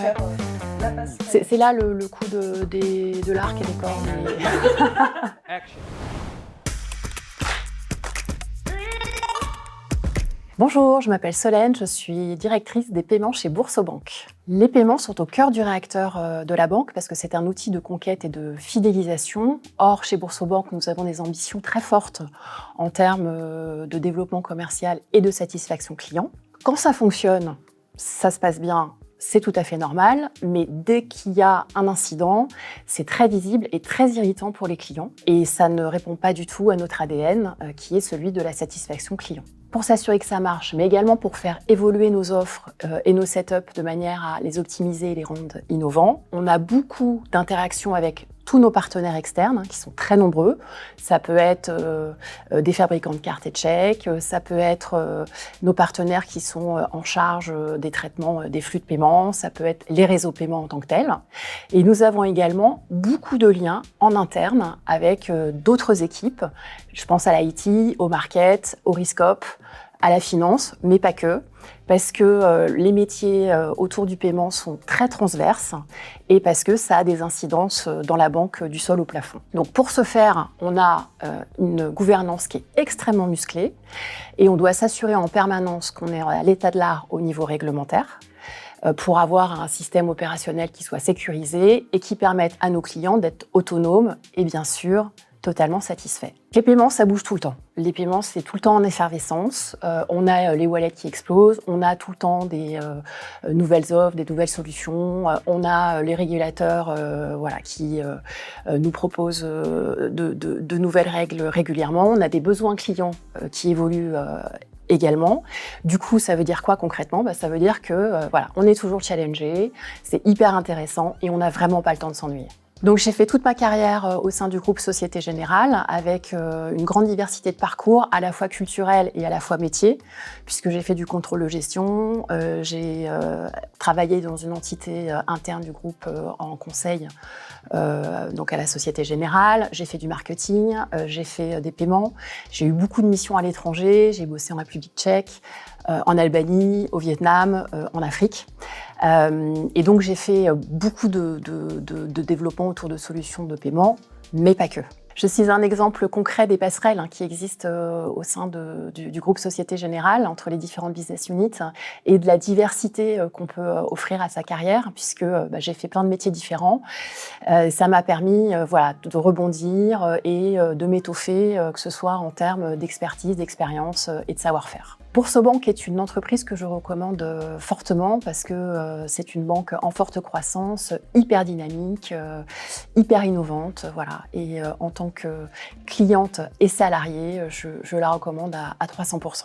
Ouais. C'est là le coup de l'arc et des cordes. Bonjour, je m'appelle Solène, je suis directrice des paiements chez Boursorama. Les paiements sont au cœur du réacteur de la banque parce que c'est un outil de conquête et de fidélisation. Or, chez Boursorama, nous avons des ambitions très fortes en termes de développement commercial et de satisfaction client. Quand ça fonctionne, ça se passe bien, c'est tout à fait normal, mais dès qu'il y a un incident, c'est très visible et très irritant pour les clients. Et ça ne répond pas du tout à notre ADN, qui est celui de la satisfaction client. Pour s'assurer que ça marche, mais également pour faire évoluer nos offres et nos setups de manière à les optimiser et les rendre innovants, on a beaucoup d'interactions avec tous nos partenaires externes, qui sont très nombreux. Ça peut être des fabricants de cartes et de chèques, ça peut être nos partenaires qui sont en charge des traitements des flux de paiement, ça peut être les réseaux paiement en tant que tels. Et nous avons également beaucoup de liens en interne avec d'autres équipes. Je pense à l'IT, au market, au risk-op, à la finance, mais pas que, parce que les métiers autour du paiement sont très transverses et parce que ça a des incidences dans la banque du sol au plafond. Donc pour ce faire, on a une gouvernance qui est extrêmement musclée et on doit s'assurer en permanence qu'on est à l'état de l'art au niveau réglementaire pour avoir un système opérationnel qui soit sécurisé et qui permette à nos clients d'être autonomes et bien sûr totalement satisfaits. Les paiements, ça bouge tout le temps. Les paiements, c'est tout le temps en effervescence. On a les wallets qui explosent, on a tout le temps des nouvelles offres, des nouvelles solutions. On a les régulateurs qui nous proposent de nouvelles règles régulièrement. On a des besoins clients qui évoluent également. Du coup, ça veut dire quoi concrètement ? Ça veut dire que on est toujours challengé, c'est hyper intéressant et on n'a vraiment pas le temps de s'ennuyer. Donc j'ai fait toute ma carrière au sein du groupe Société Générale avec une grande diversité de parcours, à la fois culturel et à la fois métier, puisque j'ai fait du contrôle de gestion, j'ai travaillé dans une entité interne du groupe en conseil, donc à la Société Générale, j'ai fait du marketing, j'ai fait des paiements, j'ai eu beaucoup de missions à l'étranger, j'ai bossé en République tchèque, en Albanie, au Vietnam, en Afrique. Et donc j'ai fait beaucoup de développement autour de solutions de paiement, mais pas que. Je suis un exemple concret des passerelles qui existent au sein du groupe Société Générale entre les différentes business units et de la diversité qu'on peut offrir à sa carrière, puisque j'ai fait plein de métiers différents. Ça m'a permis de rebondir et de m'étoffer, que ce soit en termes d'expertise, d'expérience et de savoir-faire. Boursorama est une entreprise que je recommande fortement parce que c'est une banque en forte croissance, hyper dynamique, hyper innovante. Et en tant que cliente et salariée, je la recommande à 300%.